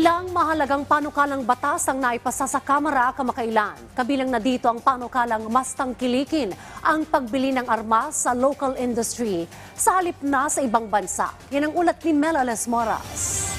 Ilang mahalagang panukalang batas ang naipasa sa Kamara kamakailan. Kabilang na dito ang panukalang mas tangkilikin ang pagbili ng armas sa local industry sa halip na sa ibang bansa. Yan ang ulat ni Mel Moras.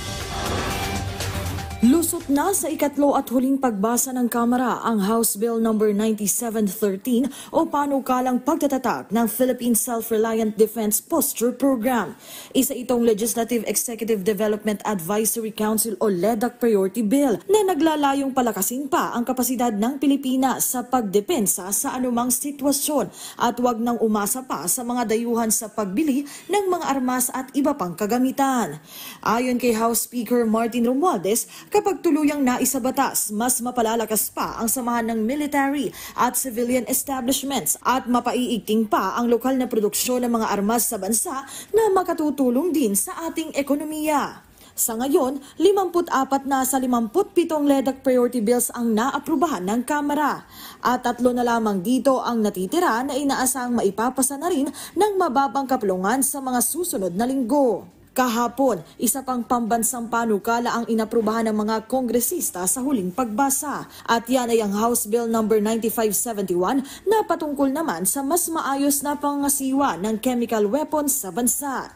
Lusot na sa ikatlo at huling pagbasa ng Kamara ang House Bill No. 9713 o panukalang pagtatatag ng Philippine Self-Reliant Defense Posture Program. Isa itong Legislative Executive Development Advisory Council o LEDAC Priority Bill na naglalayong palakasin pa ang kapasidad ng Pilipinas sa pagdepensa sa anumang sitwasyon at wag nang umasa pa sa mga dayuhan sa pagbili ng mga armas at iba pang kagamitan. Ayon kay House Speaker Martin Romualdez, kapag tuluyang naisabatas, mas mapalalakas pa ang samahan ng military at civilian establishments at mapaiigting pa ang lokal na produksyon ng mga armas sa bansa na makatutulong din sa ating ekonomiya. Sa ngayon, 54 na sa 57 LEDAC priority bills ang naaprubahan ng Kamara at 3 na lamang dito ang natitira na inaasang maipapasa na rin ng mababang kapulungan sa mga susunod na linggo. Kahapon, isa pang pambansang panukala ang inaprubahan ng mga kongresista sa huling pagbasa. At yan ay ang House Bill No. 9571 na patungkol naman sa mas maayos na pangasiwa ng chemical weapons sa bansa.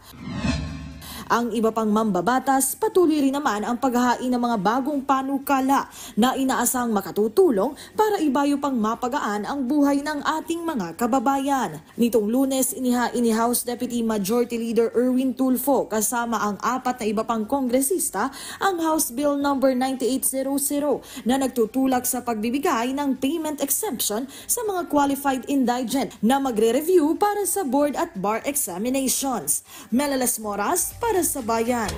Ang iba pang mambabatas, patuloy rin naman ang paghahain ng mga bagong panukala na inaasang makatutulong para ibayo pang mapagaan ang buhay ng ating mga kababayan. Nitong Lunes, inihain ni House Deputy Majority Leader Erwin Tulfo kasama ang 4 na iba pang kongresista ang House Bill No. 9800 na nagtutulak sa pagbibigay ng payment exemption sa mga qualified indigent na magre-review para sa board at bar examinations. Mel Moras para sa Bayan.